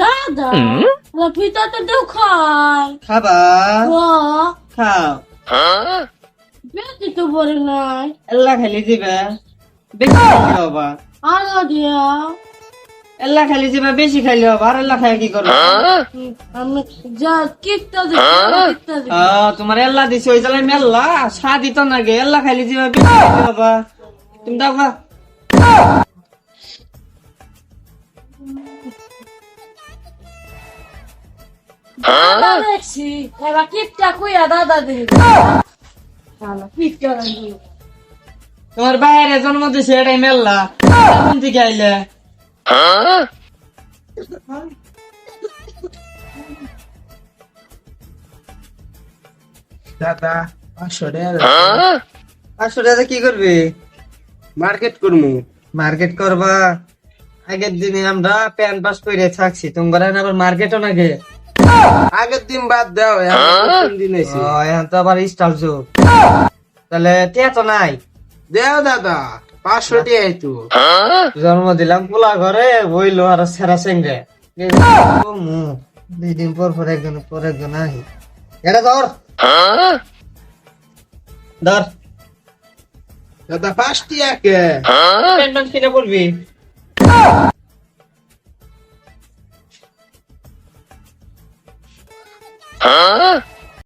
দাদা পিতাতে দেও খায় খাবা ও খাও বেশি তো বলে নাই এল্লা খালি দিবা বেশি খাইলে হবা আলো দিয়া এল্লা খালি দিবা বেশি খাইলে হবা আর এল্লা খাই কি করবা আমি যা কিপটা দিই তোমার এল্লা দিছি ওই জালে মেল্লা সাদি তো নাগে এল্লা খাইলে দিবা বেশি খাইলে হবা তুমি দাও গা দাদা দেখছি এবার কিপটা কইয়া দাদা দিই কিপটা দিই তোমার বাইরে জন্ম দিছে এটাই মেল্লা কোন থেকে আইলে দাদা 500 টাকা 500 টাকা কি করবি মার্কেট করমু। মার্কেট করবা আগের দিনে আমরা প্যান পাস করে থাকছি তোমার আবার মার্কেটও নাগে আগের দিন বাদ দাও, এখন নতুন দিন এসে এখন তো আবার স্টাফ যুগ তাহলে টিয়া তো নাই দেও দাদা 500 টাকা তো জন্ম দিলাম পোলা ঘরে বইলো আর সেরা সেঙ্গে 2 দিন পর একজন আহি এটা ধর ধর দাদা 5 টাকা কে প্যান্ট কিনে পড়বি